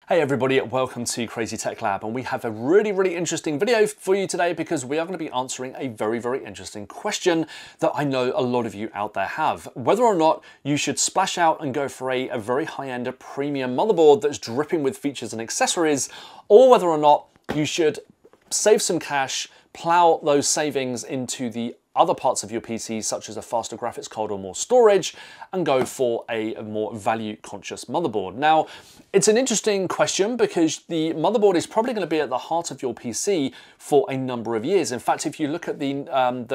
Hey everybody, welcome to Crazy Tech Lab, and we have a really interesting video for you today because we are going to be answering a very interesting question that I know a lot of you out there have. Whether or not you should splash out and go for a very high-end premium motherboard that's dripping with features and accessories, or whether or not you should save some cash, plow those savings into the other parts of your PC, such as a faster graphics card or more storage, and go for a more value-conscious motherboard. Now, it's an interesting question because the motherboard is probably going to be at the heart of your PC for a number of years. In fact, if you look at the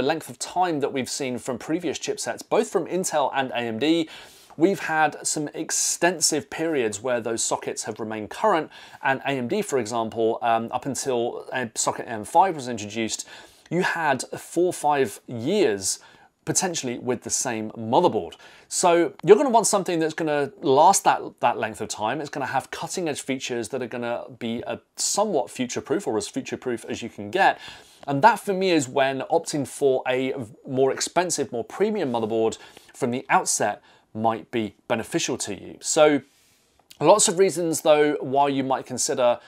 length of time that we've seen from previous chipsets, both from Intel and AMD, we've had some extensive periods where those sockets have remained current, and AMD, for example, up until Socket AM5 was introduced, you had 4 or 5 years potentially with the same motherboard. So you're going to want something that's going to last that length of time. It's going to have cutting edge features that are going to be somewhat future-proof, or as future-proof as you can get. And that for me is when opting for a more expensive, more premium motherboard from the outset might be beneficial to you. So lots of reasons though why you might consider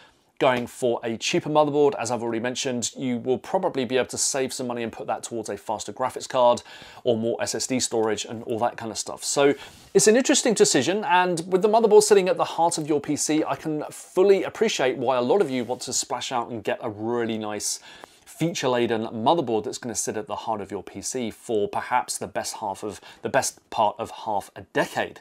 going for a cheaper motherboard. As I've already mentioned, you will probably be able to save some money and put that towards a faster graphics card or more SSD storage and all that kind of stuff. So it's an interesting decision, and with the motherboard sitting at the heart of your PC, I can fully appreciate why a lot of you want to splash out and get a really nice feature-laden motherboard that's going to sit at the heart of your PC for perhaps the best part of half a decade.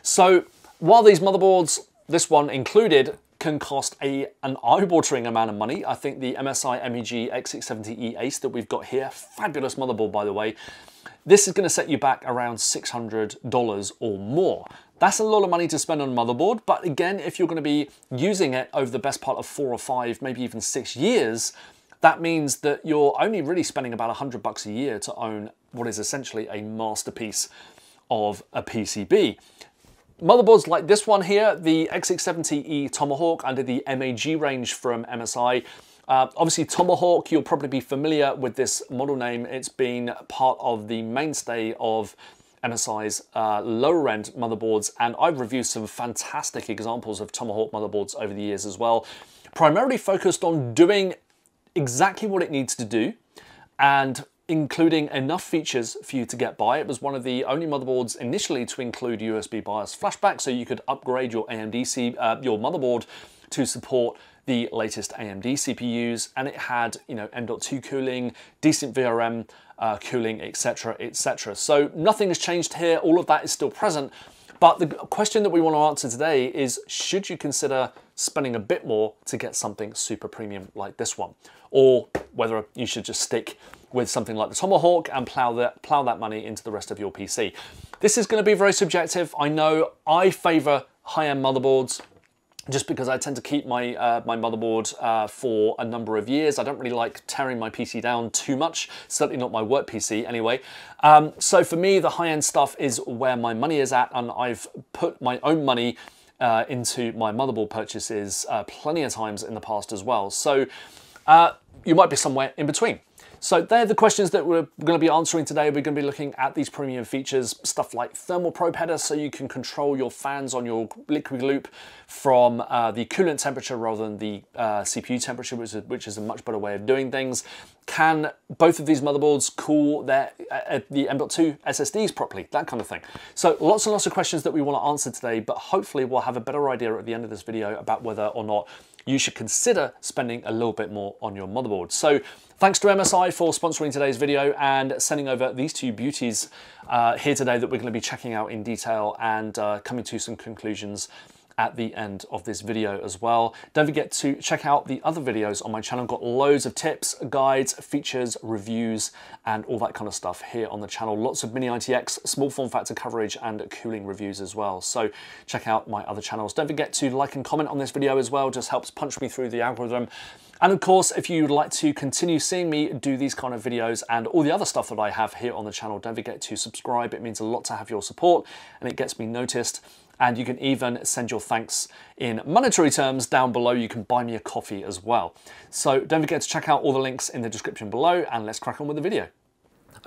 So while these motherboards, this one included, can cost an eye-watering amount of money, I think the MSI MEG X670E Ace that we've got here, fabulous motherboard by the way, this is going to set you back around $600 or more. That's a lot of money to spend on a motherboard, but again, if you're going to be using it over the best part of 4 or 5, maybe even 6 years, that means that you're only really spending about $100 a year to own what is essentially a masterpiece of a PCB. Motherboards like this one here, the X670E Tomahawk under the MAG range from MSI. Obviously Tomahawk, you'll probably be familiar with this model name. It's been part of the mainstay of MSI's lower end motherboards, and I've reviewed some fantastic examples of Tomahawk motherboards over the years as well. Primarily focused on doing exactly what it needs to do and including enough features for you to get by. It was one of the only motherboards initially to include USB BIOS flashback, so you could upgrade your your motherboard to support the latest AMD CPUs, and it had, you know, M.2 cooling, decent VRM cooling, etc, etc. So nothing has changed here. All of that is still present. But the question that we want to answer today is, should you consider spending a bit more to get something super premium like this one? Or whether you should just stick with something like the Tomahawk and plow that money into the rest of your PC. This is going to be very subjective. I know I favor high-end motherboards just because I tend to keep my my motherboard for a number of years. I don't really like tearing my PC down too much, certainly not my work PC anyway. So for me, the high-end stuff is where my money is at, and I've put my own money into my motherboard purchases plenty of times in the past as well. So you might be somewhere in between. So they're the questions that we're going to be answering today. We're going to be looking at these premium features, stuff like thermal probe header, so you can control your fans on your liquid loop from the coolant temperature rather than the CPU temperature, which is a much better way of doing things. Can both of these motherboards cool the M.2 SSDs properly? That kind of thing. So lots and lots of questions that we want to answer today, but hopefully we'll have a better idea at the end of this video about whether or not you should consider spending a little bit more on your motherboard. So thanks to MSI for sponsoring today's video and sending over these two beauties here today that we're going to be checking out in detail and coming to some conclusions at the end of this video as well. Don't forget to check out the other videos on my channel. I've got loads of tips, guides, features, reviews, and all that kind of stuff here on the channel. Lots of mini ITX, small form factor coverage, and cooling reviews as well. So check out my other channels. Don't forget to like and comment on this video as well. Just helps punch me through the algorithm. And of course, if you'd like to continue seeing me do these kind of videos and all the other stuff that I have here on the channel, don't forget to subscribe. It means a lot to have your support and it gets me noticed. And you can even send your thanks in monetary terms down below. You can buy me a coffee as well. So don't forget to check out all the links in the description below, and let's crack on with the video.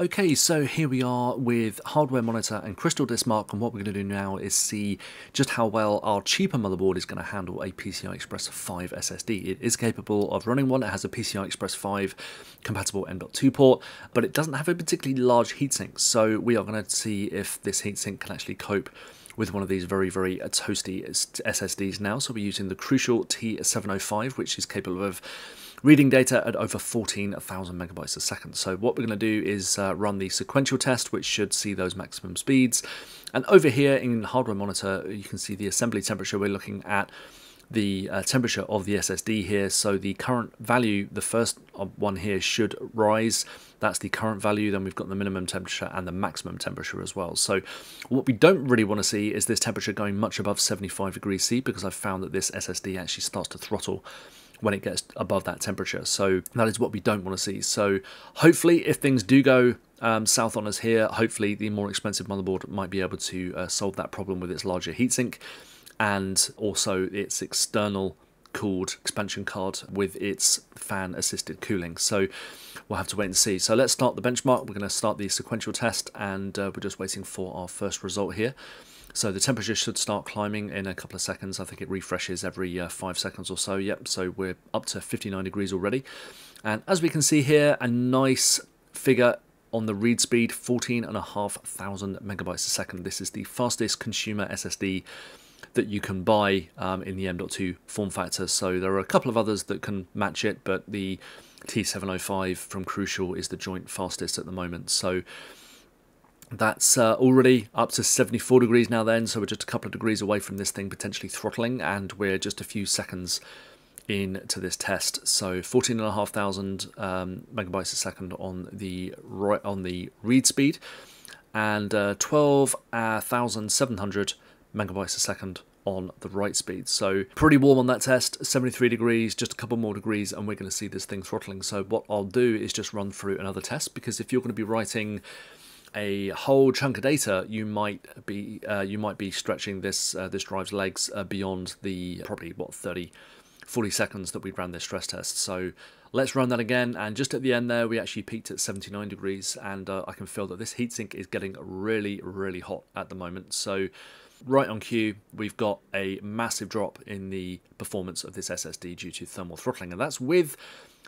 Okay, so here we are with hardware monitor and crystal disk mark, and what we're going to do now is see just how well our cheaper motherboard is going to handle a PCI Express 5 SSD. It is capable of running one. It has a PCI Express 5 compatible M.2 port, but it doesn't have a particularly large heatsink, so we are going to see if this heatsink can actually cope with one of these very, very toasty SSDs now. So we're using the Crucial T705, which is capable of reading data at over 14,000 megabytes a second. So what we're going to do is run the sequential test, which should see those maximum speeds. And over here in hardware monitor, you can see the assembly temperature. We're looking at the temperature of the SSD here. So the current value, the first one here, should rise. That's the current value. Then we've got the minimum temperature and the maximum temperature as well. So what we don't really want to see is this temperature going much above 75 degrees C, because I've found that this SSD actually starts to throttle when it gets above that temperature. So that is what we don't want to see. So hopefully, if things do go south on us here, hopefully the more expensive motherboard might be able to solve that problem with its larger heatsink and also its external cooled expansion card with its fan assisted cooling. So we'll have to wait and see. So let's start the benchmark. We're going to start the sequential test, and we're just waiting for our first result here. So the temperature should start climbing in a couple of seconds. I think it refreshes every 5 seconds or so. Yep, so we're up to 59 degrees already. And as we can see here, a nice figure on the read speed, 14,500 megabytes a second. This is the fastest consumer SSD that you can buy in the M.2 form factor. So there are a couple of others that can match it, but the T705 from Crucial is the joint fastest at the moment. So that's already up to 74 degrees now then, so we're just a couple of degrees away from this thing potentially throttling, and we're just a few seconds into this test. So 14,500 megabytes a second on the read speed, and 12,700 megabytes a second on the write speed. So pretty warm on that test, 73 degrees, just a couple more degrees, and we're going to see this thing throttling. So what I'll do is just run through another test, because if you're going to be writing a whole chunk of data, you might be stretching this drive's legs beyond the probably 30-40 seconds that we ran this stress test. So let's run that again, and just at the end there we actually peaked at 79 degrees, and I can feel that this heatsink is getting really, really hot at the moment. So right on cue, we've got a massive drop in the performance of this SSD due to thermal throttling, and that's with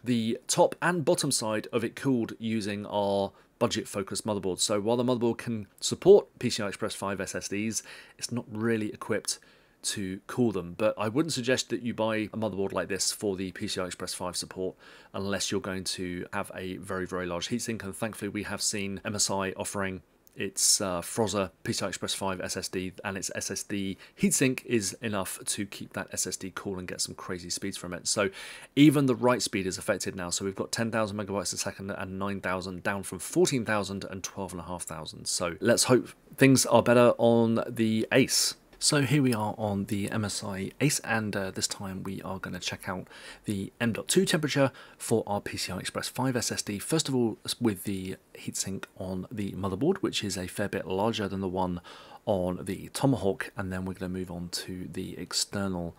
the top and bottom side of it cooled using our budget-focused motherboard. So while the motherboard can support PCI Express 5 SSDs, it's not really equipped to cool them. But I wouldn't suggest that you buy a motherboard like this for the PCI Express 5 support unless you're going to have a very, very large heatsink. And thankfully, we have seen MSI offering its Frozr PCI Express 5 SSD, and its SSD heatsink is enough to keep that SSD cool and get some crazy speeds from it. So even the write speed is affected now. So we've got 10,000 megabytes a second and 9,000, down from 14,000 and 12,500. So let's hope things are better on the Ace. So here we are on the MSI Ace, and this time we are going to check out the M.2 temperature for our PCI Express 5 SSD. First of all, with the heatsink on the motherboard, which is a fair bit larger than the one on the Tomahawk, and then we're going to move on to the external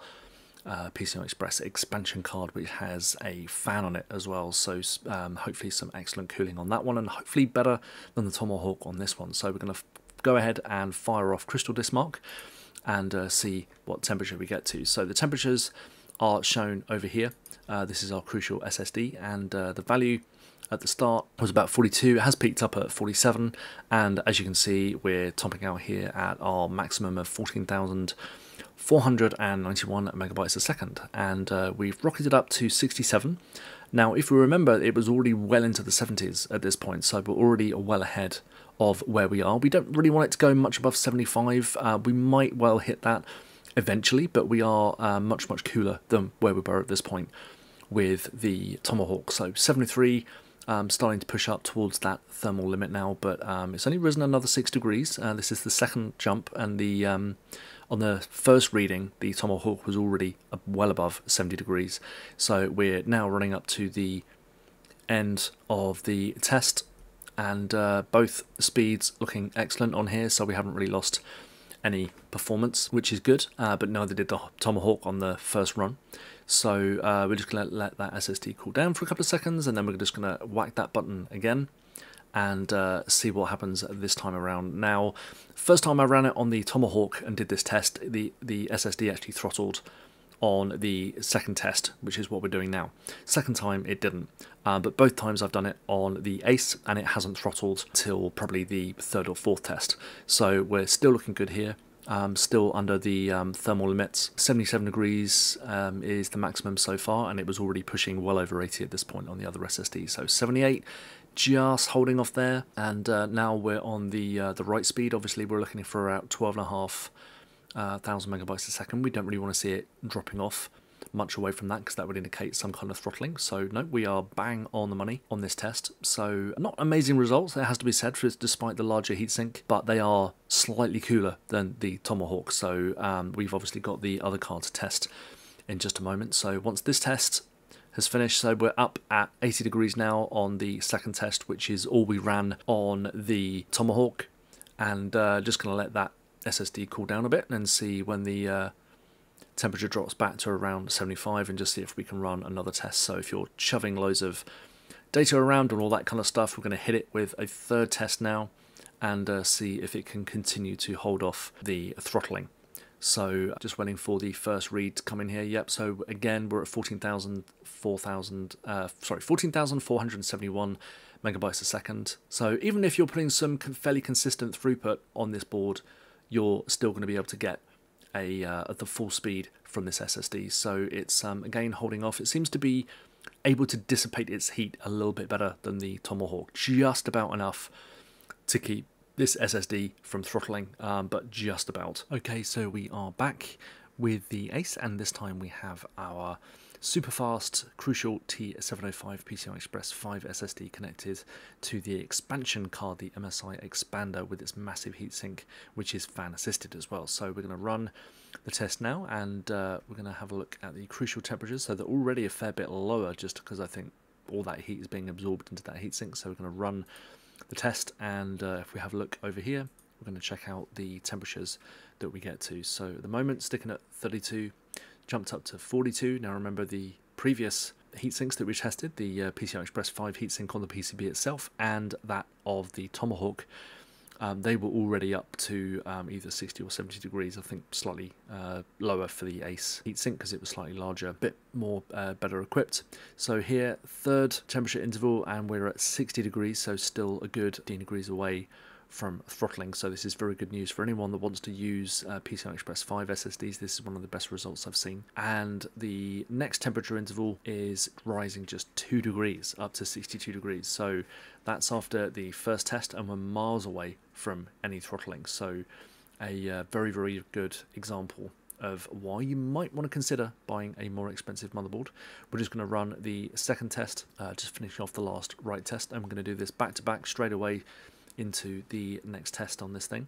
PCI Express expansion card, which has a fan on it as well. So hopefully some excellent cooling on that one, and hopefully better than the Tomahawk on this one. So we're going to go ahead and fire off crystal disk mark and see what temperature we get to. So the temperatures are shown over here. This is our Crucial SSD, and the value at the start was about 42. It has peaked up at 47, and as you can see, we're topping out here at our maximum of 14,491 megabytes a second, and we've rocketed up to 67. Now, if we remember, it was already well into the 70s at this point, so we're already well ahead of where we are. We don't really want it to go much above 75. We might well hit that eventually, but we are much cooler than where we were at this point with the Tomahawk. So 73, starting to push up towards that thermal limit now, but it's only risen another 6 degrees. This is the second jump, and the on the first reading, the Tomahawk was already well above 70 degrees. So we're now running up to the end of the test, and both speeds looking excellent on here, so we haven't really lost any performance, which is good, but neither did the Tomahawk on the first run. So we're just going to let that SSD cool down for a couple of seconds, and then we're just going to whack that button again, and see what happens this time around. Now, first time I ran it on the Tomahawk and did this test, the SSD actually throttled on the second test, which is what we're doing now. Second time it didn't, but both times I've done it on the Ace and it hasn't throttled till probably the third or fourth test. So we're still looking good here. Still under the thermal limits. 77 degrees is the maximum so far, and it was already pushing well over 80 at this point on the other SSD. So 78, just holding off there, and now we're on the write speed. Obviously we're looking for about 12,500 megabytes a second. We don't really want to see it dropping off much away from that, because that would indicate some kind of throttling. So no, we are bang on the money on this test. So not amazing results, it has to be said, despite the larger heatsink, but they are slightly cooler than the Tomahawk. So we've obviously got the other card to test in just a moment. So once this test has finished, so we're up at 80 degrees now on the second test, which is all we ran on the Tomahawk, and just going to let that SSD cool down a bit and see when the temperature drops back to around 75, and just see if we can run another test. So if you're shoving loads of data around and all that kind of stuff, we're going to hit it with a third test now and see if it can continue to hold off the throttling. So just waiting for the first read to come in here. Yep, so again we're at 14,471 megabytes a second. So even if you're putting some fairly consistent throughput on this board, you're still going to be able to get the full speed from this SSD. So it's again holding off. It seems to be able to dissipate its heat a little bit better than the Tomahawk, just about enough to keep this SSD from throttling, but just about. Okay, so we are back with the Ace, and this time we have our super fast Crucial T705 PCI Express 5 SSD connected to the expansion card, the MSI Expander, with its massive heatsink, which is fan assisted as well. So we're going to run the test now, and we're going to have a look at the crucial temperatures. So they're already a fair bit lower, just because I think all that heat is being absorbed into that heatsink. So we're going to run the test, and if we have a look over here, we're going to check out the temperatures that we get to. So at the moment, sticking at 32, jumped up to 42. Now remember, the previous heatsinks that we tested, the PCI Express 5 heatsink on the PCB itself and that of the Tomahawk, they were already up to either 60 or 70 degrees. I think slightly lower for the Ace heatsink because it was slightly larger, a bit more better equipped. So here, third temperature interval, and we're at 60 degrees, so still a good 15 degrees away from throttling. So this is very good news for anyone that wants to use PCI Express 5 SSDs. This is one of the best results I've seen. And the next temperature interval is rising just 2 degrees up to 62 degrees. So that's after the first test, and we're miles away from any throttling. So a very, very good example of why you might want to consider buying a more expensive motherboard. We're just going to run the second test, just finishing off the last write test, and we're going to do this back to back straight away into the next test on this thing,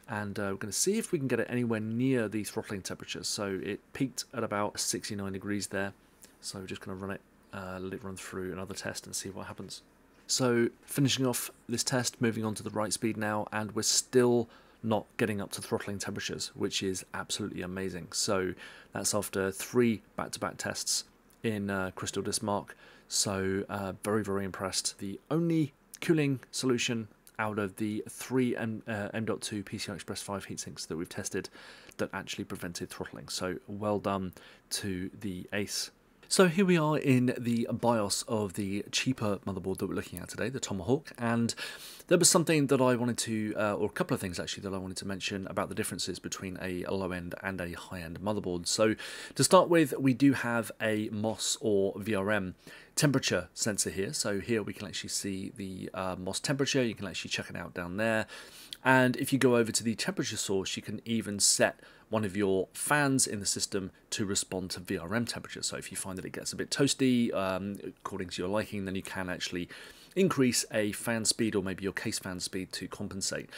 and we're going to see if we can get it anywhere near the throttling temperatures. So it peaked at about 69 degrees there, so we're just going to run it, let it run through another test and see what happens. So finishing off this test, moving on to the write speed now, and we're still not getting up to throttling temperatures, which is absolutely amazing. So that's after 3 back-to-back tests in Crystal Disk Mark. So very, very impressed. The only cooling solution out of the 3 M.2 PCI Express 5 heatsinks that we've tested that actually prevented throttling. So well done to the Ace. So here we are in the BIOS of the cheaper motherboard that we're looking at today, the Tomahawk, and there was something that I wanted to, or a couple of things actually that I wanted to mention about the differences between a low-end and a high-end motherboard. So to start with, we do have a MOS or VRM temperature sensor here. So here we can actually see the MOS temperature. You can actually check it out down there. And if you go over to the temperature source, you can even set one of your fans in the system to respond to VRM temperature. So if you find that it gets a bit toasty, according to your liking, then you can actually increase a fan speed or maybe your case fan speed to compensate.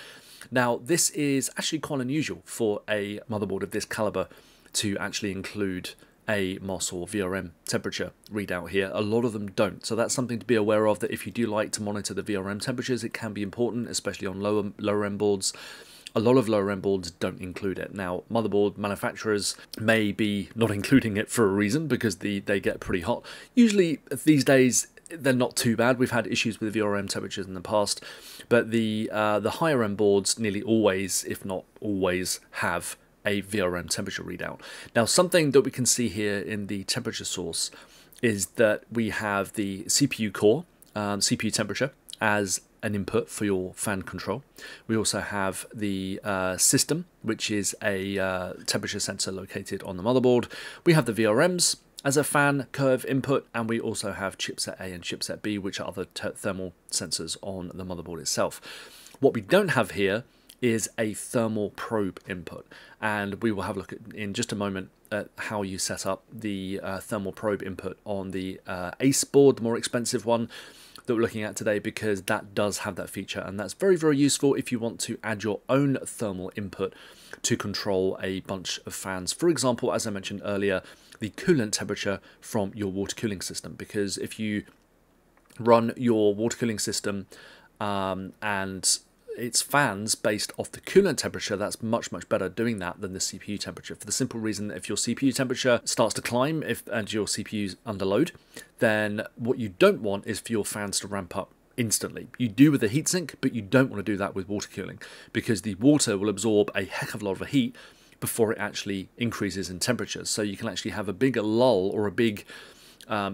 Now, this is actually quite unusual for a motherboard of this caliber to actually include a MOS or VRM temperature readout here. A lot of them don't, so that's something to be aware of, that if you do like to monitor the VRM temperatures, it can be important, especially on lower end boards. A lot of lower end boards don't include it. Now, motherboard manufacturers may be not including it for a reason, because they get pretty hot. Usually these days, they're not too bad. We've had issues with VRM temperatures in the past, but the higher end boards nearly always, if not always, have a VRM temperature readout. Now, something that we can see here in the temperature source is that we have the CPU core, CPU temperature, as an input for your fan control. We also have the system, which is a temperature sensor located on the motherboard. We have the VRMs as a fan curve input, and we also have chipset A and chipset B, which are other thermal sensors on the motherboard itself. What we don't have here is a thermal probe input, and we will have a look at, in just a moment, at how you set up the thermal probe input on the Ace board, the more expensive one that we're looking at today, because that does have that feature, and that's very, very useful if you want to add your own thermal input to control a bunch of fans. For example, as I mentioned earlier, the coolant temperature from your water cooling system, because if you run your water cooling system and its fans based off the coolant temperature, that's much, much better doing that than the CPU temperature, for the simple reason that if your CPU temperature starts to climb and your CPU's under load, then what you don't want is for your fans to ramp up instantly. You do with a heatsink, but you don't want to do that with water cooling, because the water will absorb a heck of a lot of heat before it actually increases in temperature. So you can actually have a bigger lull or a big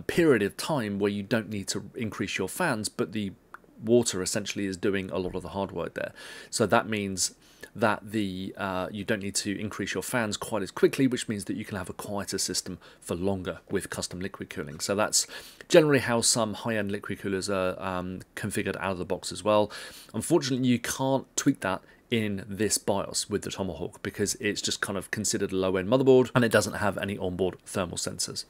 period of time where you don't need to increase your fans, but the water essentially is doing a lot of the hard work there. So that means that you don't need to increase your fans quite as quickly, which means that you can have a quieter system for longer with custom liquid cooling. So that's generally how some high-end liquid coolers are configured out of the box as well. Unfortunately, you can't tweak that in this BIOS with the Tomahawk, because it's just kind of considered a low-end motherboard and it doesn't have any onboard thermal sensors.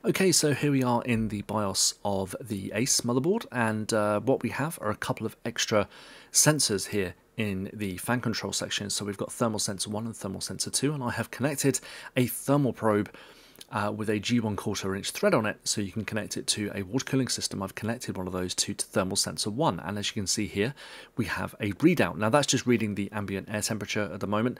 Okay, so here we are in the BIOS of the Ace motherboard, and what we have are a couple of extra sensors here in the fan control section. So we've got thermal sensor 1 and thermal sensor 2, and I have connected a thermal probe with a G1/4 inch thread on it, so you can connect it to a water cooling system. I've connected one of those to thermal sensor 1, and as you can see here, we have a readout. Now that's just reading the ambient air temperature at the moment,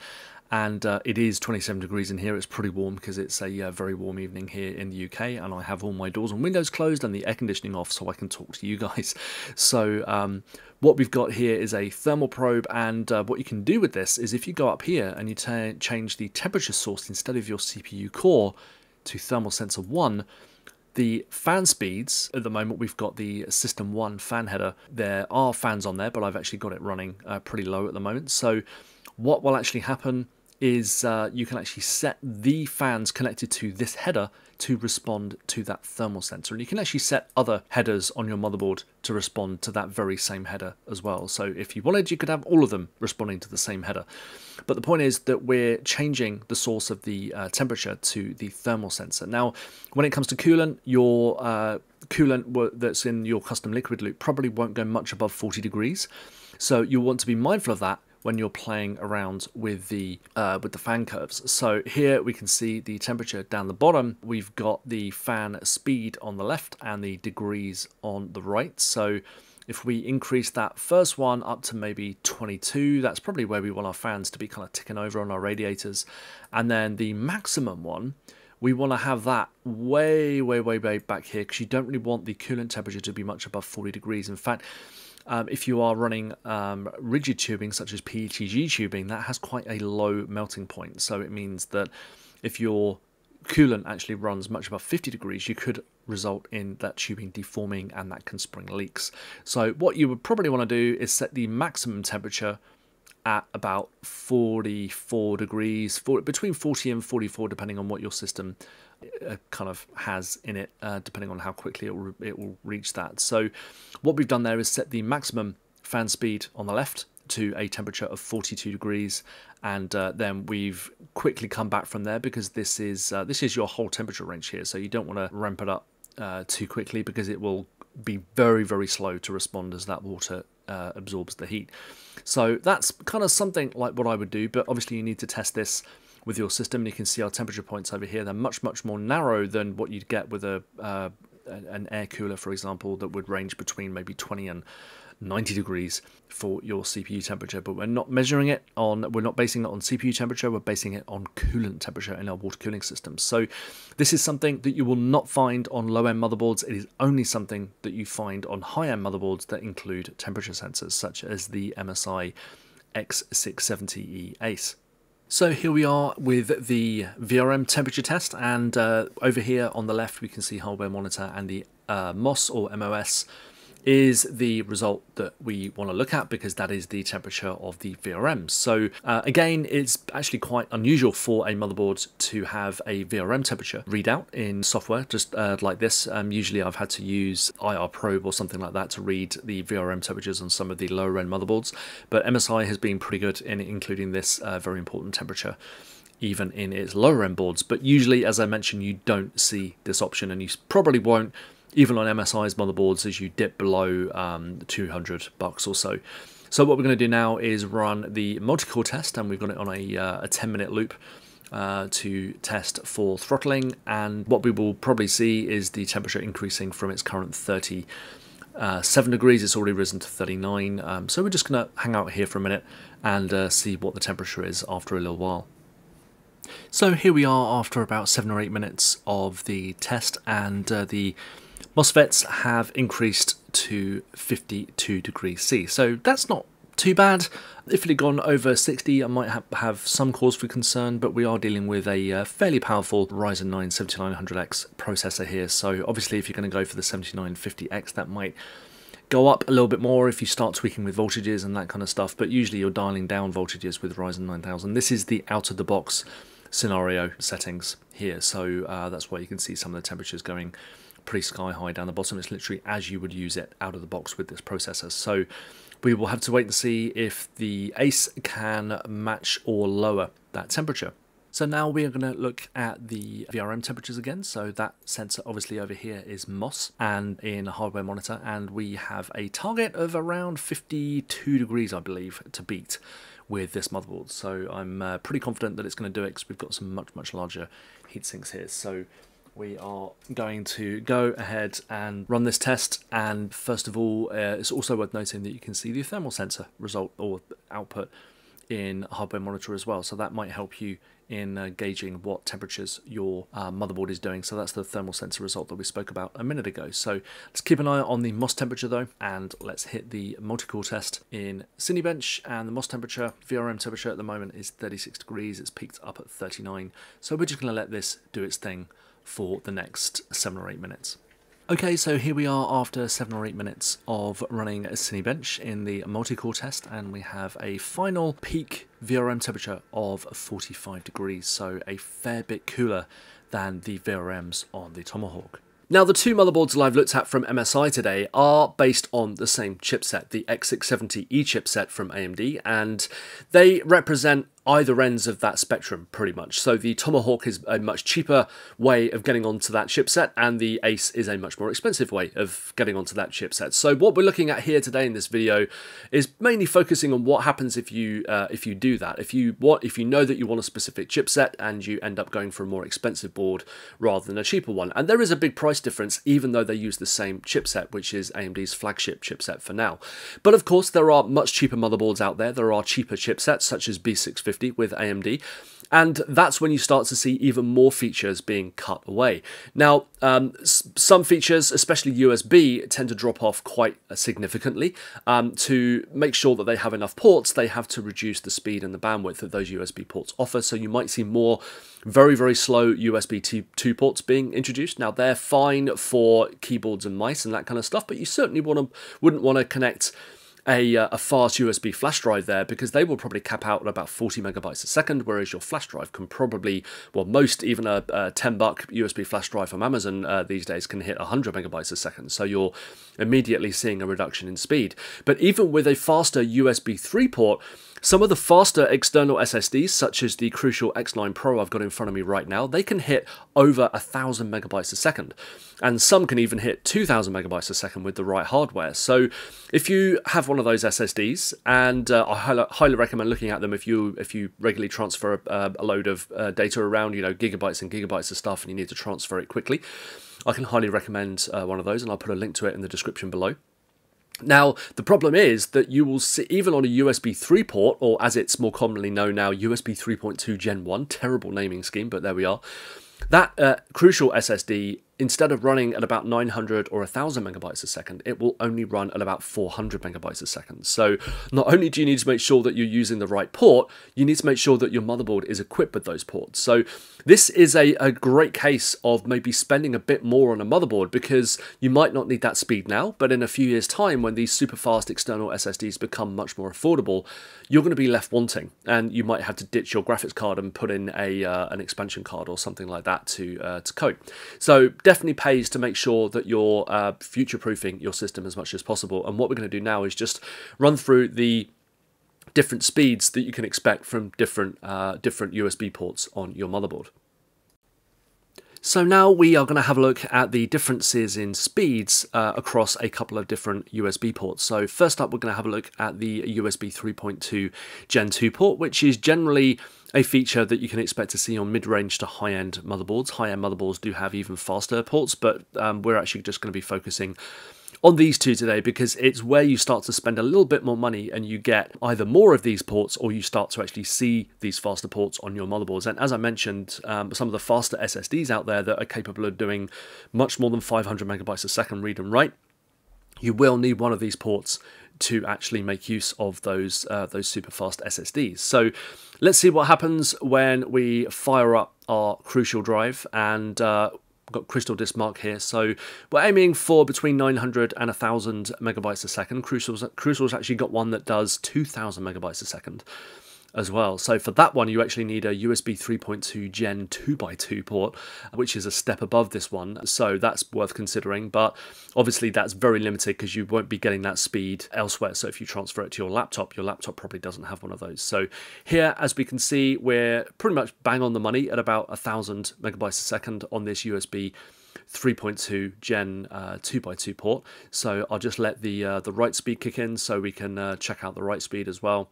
and it is 27 degrees in here. It's pretty warm because it's a very warm evening here in the UK, and I have all my doors and windows closed and the air conditioning off so I can talk to you guys. So what we've got here is a thermal probe, and what you can do with this is if you go up here and you change the temperature source instead of your CPU core to thermal sensor 1, the fan speeds, at the moment we've got the system 1 fan header. There are fans on there, but I've actually got it running pretty low at the moment. So what will actually happen is you can actually set the fans connected to this header to respond to that thermal sensor, and you can actually set other headers on your motherboard to respond to that very same header as well. So if you wanted, you could have all of them responding to the same header. But the point is that we're changing the source of the temperature to the thermal sensor. Now, when it comes to coolant, your coolant that's in your custom liquid loop probably won't go much above 40 degrees. So you'll want to be mindful of that when you're playing around with the fan curves. So here we can see the temperature down the bottom. We've got the fan speed on the left and the degrees on the right. So if we increase that first one up to maybe 22, that's probably where we want our fans to be kind of ticking over on our radiators. And then the maximum one, we want to have that way, way, way, way back here, because you don't really want the coolant temperature to be much above 40 degrees. In fact, if you are running rigid tubing such as PETG tubing, that has quite a low melting point. So it means that if your coolant actually runs much above 50 degrees, you could result in that tubing deforming, and that can spring leaks. So what you would probably want to do is set the maximum temperature at about 44 degrees, between 40 and 44, depending on what your system kind of has in it, depending on how quickly it will reach that. So what we've done there is set the maximum fan speed on the left to a temperature of 42 degrees, and then we've quickly come back from there, because this is your whole temperature range here, so you don't want to ramp it up too quickly, because it will be very, very slow to respond as that water absorbs the heat. So that's kind of something like what I would do, but obviously you need to test this with your system. You can see our temperature points over here. They're much, much more narrow than what you'd get with a an air cooler, for example, that would range between maybe 20 and 90 degrees for your CPU temperature, but we're not basing it on CPU temperature, we're basing it on coolant temperature in our water cooling system. So this is something that you will not find on low-end motherboards. It is only something that you find on high-end motherboards that include temperature sensors, such as the MSI X670E Ace. So here we are with the VRM temperature test, and over here on the left we can see hardware monitor, and the MOS or MOS is the result that we want to look at, because that is the temperature of the VRM. So again, it's actually quite unusual for a motherboard to have a VRM temperature readout in software, just like this. Usually I've had to use IR Probe or something like that to read the VRM temperatures on some of the lower end motherboards, but MSI has been pretty good in including this very important temperature even in its lower end boards. But usually, as I mentioned, you don't see this option, and you probably won't even on MSI's motherboards as you dip below $200 or so. So what we're going to do now is run the multi-core test, and we've got it on a 10-minute loop to test for throttling, and what we will probably see is the temperature increasing from its current 37 degrees. It's already risen to 39, so we're just going to hang out here for a minute and see what the temperature is after a little while. So here we are after about 7 or 8 minutes of the test, and the MOSFETs have increased to 52 degrees C. So that's not too bad. If it had gone over 60, I might have some cause for concern, but we are dealing with a fairly powerful Ryzen 9 7900X processor here. So obviously if you're going to go for the 7950X, that might go up a little bit more if you start tweaking with voltages and that kind of stuff, but usually you're dialing down voltages with Ryzen 9000. This is the out-of-the-box scenario settings here, so that's why you can see some of the temperatures going pretty sky high down the bottom. It's literally as you would use it out of the box with this processor. So we will have to wait and see if the Ace can match or lower that temperature. So now we are going to look at the VRM temperatures again. So that sensor obviously over here is MOS and in a hardware monitor, and we have a target of around 52 degrees, I believe, to beat with this motherboard. So I'm pretty confident that it's going to do it, because we've got some much larger heat sinks here. So we are going to go ahead and run this test, and first of all, it's also worth noting that you can see the thermal sensor result or output in hardware monitor as well, so that might help you in gauging what temperatures your motherboard is doing. So that's the thermal sensor result that we spoke about a minute ago. So let's keep an eye on the MOS temperature though, and let's hit the multi-core test in Cinebench. And the MOS temperature, VRM temperature at the moment is 36 degrees. It's peaked up at 39. So we're just going to let this do its thing for the next 7 or 8 minutes. Okay, so here we are after 7 or 8 minutes of running Cinebench in the multi-core test, and we have a final peak VRM temperature of 45 degrees, so a fair bit cooler than the VRMs on the Tomahawk. Now, the two motherboards that I've looked at from MSI today are based on the same chipset, the X670E chipset from AMD, and they represent either ends of that spectrum pretty much. So the Tomahawk is a much cheaper way of getting onto that chipset, and the Ace is a much more expensive way of getting onto that chipset. So what we're looking at here today in this video is mainly focusing on what happens if you do that. If you know that you want a specific chipset and you end up going for a more expensive board rather than a cheaper one. And there is a big price difference, even though they use the same chipset, which is AMD's flagship chipset for now. But of course, there are much cheaper motherboards out there. There are cheaper chipsets such as B650 with AMD, and that's when you start to see even more features being cut away. Now, some features, especially USB, tend to drop off quite significantly. To make sure that they have enough ports, they have to reduce the speed and the bandwidth that those USB ports offer, so you might see more very slow USB 2 ports being introduced. Now, they're fine for keyboards and mice and that kind of stuff, but you certainly wouldn't want to connect a fast USB flash drive there, because they will probably cap out at about 40 megabytes a second, whereas your flash drive can probably, well, even a $10 USB flash drive from Amazon these days can hit 100 megabytes a second, so you're immediately seeing a reduction in speed. But even with a faster USB 3 port, Some of the faster external SSDs, such as the Crucial X9 Pro I've got in front of me right now, they can hit over 1,000 megabytes a second. And some can even hit 2,000 megabytes a second with the right hardware. So if you have one of those SSDs, and I highly recommend looking at them if you regularly transfer a load of data around, gigabytes and gigabytes of stuff, and you need to transfer it quickly, I can highly recommend one of those, and I'll put a link to it in the description below. Now, the problem is that you will see, even on a USB 3 port, or as it's more commonly known now, USB 3.2 Gen 1, terrible naming scheme, but there we are, that Crucial SSD, instead of running at about 900 or 1,000 megabytes a second, it will only run at about 400 megabytes a second. So not only do you need to make sure that you're using the right port, you need to make sure that your motherboard is equipped with those ports. So this is a great case of maybe spending a bit more on a motherboard, because you might not need that speed now, but in a few years' time, when these super fast external SSDs become much more affordable, you're going to be left wanting, and you might have to ditch your graphics card and put in an expansion card or something like that to cope. So definitely pays to make sure that you're future-proofing your system as much as possible. And what we're going to do now is just run through the different speeds that you can expect from different USB ports on your motherboard. So now we are going to have a look at the differences in speeds across a couple of different USB ports. So first up, we're going to have a look at the USB 3.2 Gen 2 port, which is generally a feature that you can expect to see on mid-range to high-end motherboards. High-end motherboards do have even faster ports, but we're actually just going to be focusing on these two today, because it's where you start to spend a little bit more money and you get either more of these ports, or you start to actually see these faster ports on your motherboards. And as I mentioned, some of the faster SSDs out there that are capable of doing much more than 500 megabytes a second read and write, you will need one of these ports to actually make use of those super fast SSDs. So let's see what happens when we fire up our Crucial drive, and got Crystal Disk Mark here, so we're aiming for between 900 and 1,000 megabytes a second. Crucial's actually got one that does 2,000 megabytes a second as well. So for that one, you actually need a USB 3.2 Gen 2x2 port, which is a step above this one. So that's worth considering, but obviously that's very limited because you won't be getting that speed elsewhere. So if you transfer it to your laptop probably doesn't have one of those. So here, as we can see, we're pretty much bang on the money at about 1,000 megabytes a second on this USB 3.2 Gen 2x2 port. So I'll just let the write speed kick in so we can check out the write speed as well,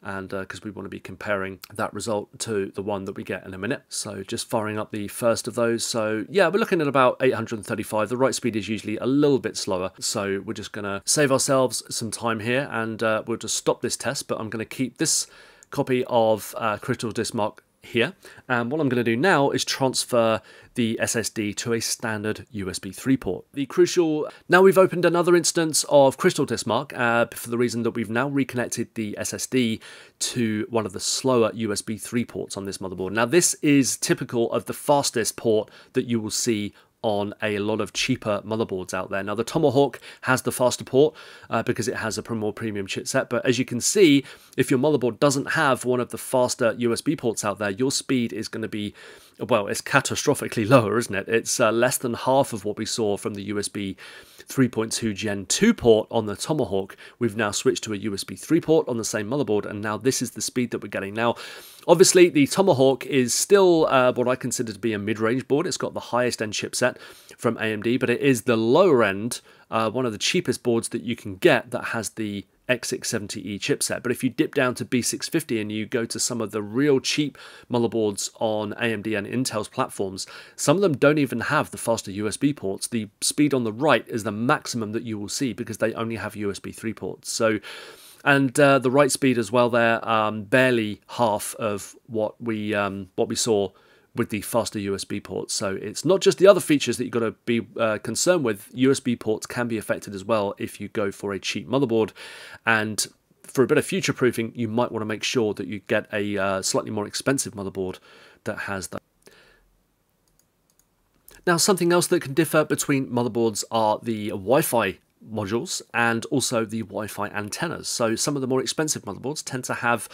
and because we want to be comparing that result to the one that we get in a minute. So just firing up the first of those. So yeah, we're looking at about 835. The write speed is usually a little bit slower, so we're just going to save ourselves some time here, and we'll just stop this test. But I'm going to keep this copy of Crystal Disk Mark here, and what I'm going to do now is transfer the SSD to a standard USB 3 port. The Crucial, now we've opened another instance of Crystal Disk Mark for the reason that we've now reconnected the SSD to one of the slower USB 3 ports on this motherboard. Now this is typical of the fastest port that you will see on a lot of cheaper motherboards out there. Now the Tomahawk has the faster port because it has a more premium chipset, but as you can see, if your motherboard doesn't have one of the faster USB ports out there, your speed is going to be, well, it's catastrophically lower, isn't it? It's less than half of what we saw from the USB 3.2 Gen 2 port on the Tomahawk. We've now switched to a USB 3 port on the same motherboard, and now this is the speed that we're getting. Now, obviously, the Tomahawk is still what I consider to be a mid-range board. It's got the highest end chipset from AMD, but it is the lower end, one of the cheapest boards that you can get that has the X670E chipset. But if you dip down to B650 and you go to some of the real cheap motherboards on AMD and Intel's platforms, some of them don't even have the faster USB ports. The speed on the right is the maximum that you will see because they only have USB 3 ports. So, and the write speed as well there, barely half of what we saw with the faster USB ports. So it's not just the other features that you've got to be concerned with. USB ports can be affected as well if you go for a cheap motherboard. And for a bit of future proofing, you might want to make sure that you get a slightly more expensive motherboard that has that. Now, something else that can differ between motherboards are the Wi-Fi modules and also the Wi-Fi antennas. So some of the more expensive motherboards tend to have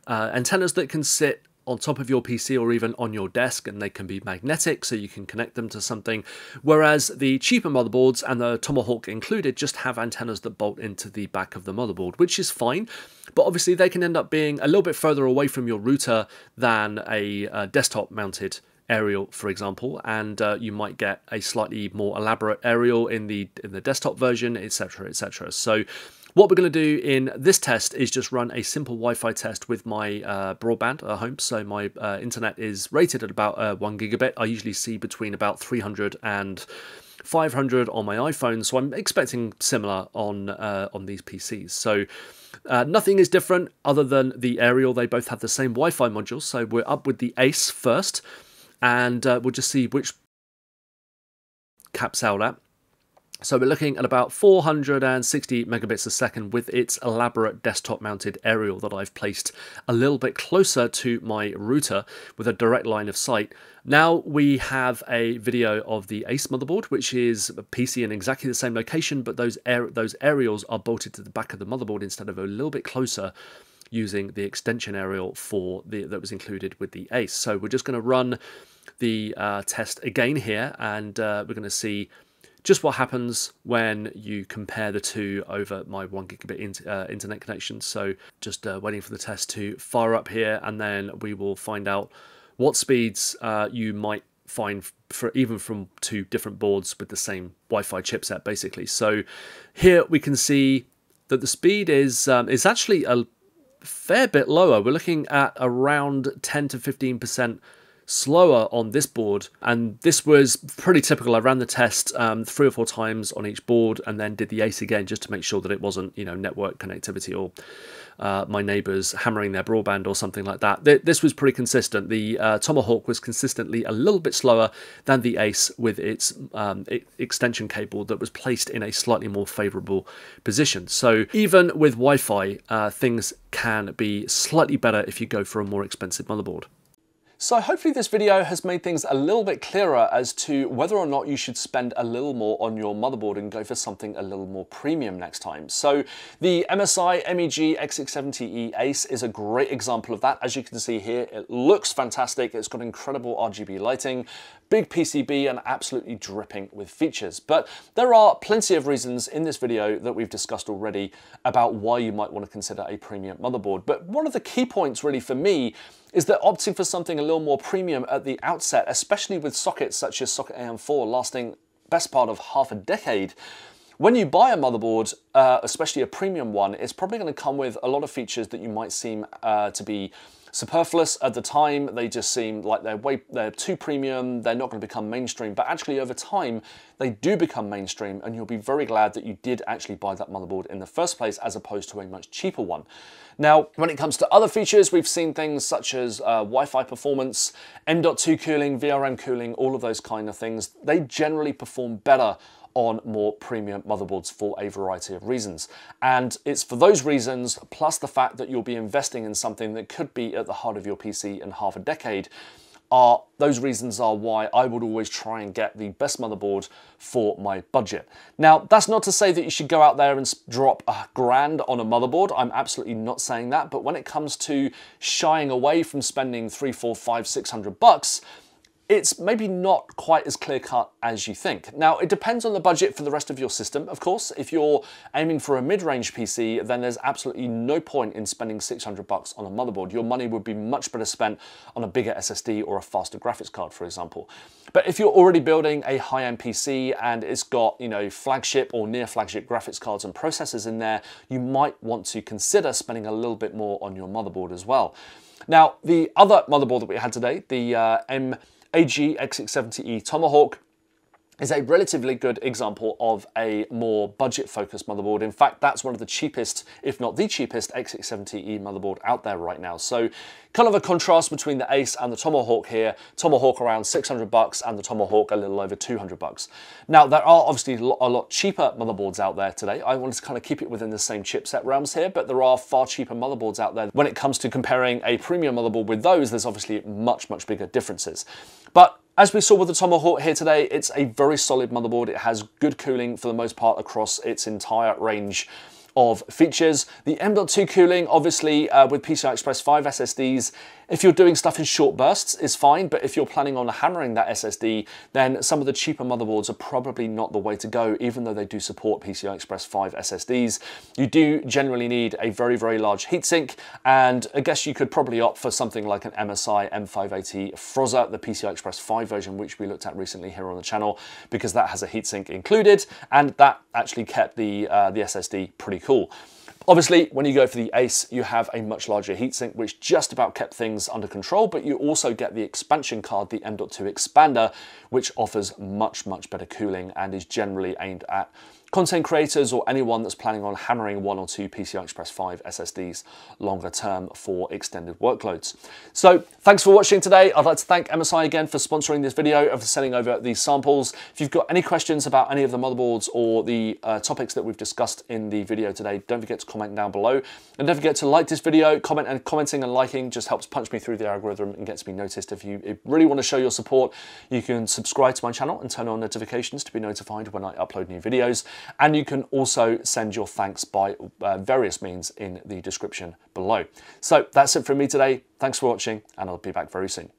antennas that can sit on top of your PC or even on your desk, and they can be magnetic, so you can connect them to something, whereas the cheaper motherboards, and the Tomahawk included, just have antennas that bolt into the back of the motherboard, which is fine, but obviously they can end up being a little bit further away from your router than a desktop mounted aerial, for example, and you might get a slightly more elaborate aerial in the desktop version, etc, etc. So what we're going to do in this test is just run a simple Wi-Fi test with my broadband at home. So my internet is rated at about 1 gigabit. I usually see between about 300 and 500 on my iPhone, so I'm expecting similar on these PCs. So nothing is different other than the aerial. They both have the same Wi-Fi modules. So we're up with the Ace first, and we'll just see which caps out at. So we're looking at about 460 megabits a second with its elaborate desktop mounted aerial that I've placed a little bit closer to my router with a direct line of sight. Now we have a video of the Ace motherboard, which is a PC in exactly the same location, but those aerials are bolted to the back of the motherboard instead of a little bit closer, using the extension aerial that was included with the Ace. So we're just going to run the test again here, and we're going to see just what happens when you compare the two over my 1 gigabit internet connection. So just waiting for the test to fire up here, and then we will find out what speeds you might find even from two different boards with the same Wi-Fi chipset, basically. So here we can see that the speed is actually a fair bit lower. We're looking at around 10 to 15% slower on this board, and this was pretty typical. I ran the test 3 or 4 times on each board, and then did the Ace again just to make sure that it wasn't, you know, network connectivity or my neighbors hammering their broadband or something like that. This was pretty consistent. The Tomahawk was consistently a little bit slower than the Ace with its extension cable that was placed in a slightly more favorable position. So even with Wi-Fi, things can be slightly better if you go for a more expensive motherboard. So hopefully this video has made things a little bit clearer as to whether or not you should spend a little more on your motherboard and go for something a little more premium next time. So the MSI MEG X670E Ace is a great example of that. As you can see here, it looks fantastic. It's got incredible RGB lighting, big PCB, and absolutely dripping with features. But there are plenty of reasons in this video that we've discussed already about why you might want to consider a premium motherboard. But one of the key points really for me is that opting for something a little more premium at the outset, especially with sockets such as Socket AM5 lasting best part of half a decade, when you buy a motherboard, especially a premium one, it's probably going to come with a lot of features that you might seem to be superfluous at the time. They just seem like they're too premium, they're not going to become mainstream, but actually over time they do become mainstream, and you'll be very glad that you did actually buy that motherboard in the first place as opposed to a much cheaper one. Now, when it comes to other features, we've seen things such as Wi-Fi performance, M.2 cooling, VRM cooling, all of those kind of things. They generally perform better on more premium motherboards for a variety of reasons. And it's for those reasons, plus the fact that you'll be investing in something that could be at the heart of your PC in half a decade, those reasons are why I would always try and get the best motherboard for my budget. Now, that's not to say that you should go out there and drop $1,000 on a motherboard. I'm absolutely not saying that. But when it comes to shying away from spending $300, $400, $500, $600, it's maybe not quite as clear-cut as you think. Now, it depends on the budget for the rest of your system, of course. If you're aiming for a mid-range PC, then there's absolutely no point in spending $600 on a motherboard. Your money would be much better spent on a bigger SSD or a faster graphics card, for example. But if you're already building a high-end PC and it's got, you know, flagship or near-flagship graphics cards and processors in there, you might want to consider spending a little bit more on your motherboard as well. Now, the other motherboard that we had today, the MEG X670E Tomahawk, is a relatively good example of a more budget-focused motherboard. In fact, that's one of the cheapest, if not the cheapest, X670E motherboard out there right now. So kind of a contrast between the Ace and the Tomahawk here. Tomahawk around $600 and the Tomahawk a little over $200. Now, there are obviously a lot cheaper motherboards out there today. I wanted to kind of keep it within the same chipset realms here, but there are far cheaper motherboards out there. When it comes to comparing a premium motherboard with those, there's obviously much bigger differences. But as we saw with the Tomahawk here today, it's a very solid motherboard. It has good cooling for the most part across its entire range of features. The M.2 cooling, obviously with PCI Express 5 SSDs, If you're doing stuff in short bursts, it's fine, but if you're planning on hammering that SSD, then some of the cheaper motherboards are probably not the way to go, even though they do support PCI Express 5 SSDs. You do generally need a very, very large heatsink, and I guess you could probably opt for something like an MSI M580 Frozza, the PCI Express 5 version, which we looked at recently here on the channel, because that has a heatsink included, and that actually kept the SSD pretty cool. Obviously, when you go for the Ace, you have a much larger heatsink, which just about kept things under control, but you also get the expansion card, the M.2 expander, which offers much, much better cooling and is generally aimed at content creators or anyone that's planning on hammering 1 or 2 PCI Express 5 SSDs longer term for extended workloads. So thanks for watching today. I'd like to thank MSI again for sponsoring this video and for sending over these samples. If you've got any questions about any of the motherboards or the topics that we've discussed in the video today, don't forget to comment down below. And don't forget to like this video. Commenting and liking just helps punch me through the algorithm and gets me noticed. If you really want to show your support, you can subscribe to my channel and turn on notifications to be notified when I upload new videos. And you can also send your thanks by various means in the description below. So that's it from me today. Thanks for watching, and I'll be back very soon.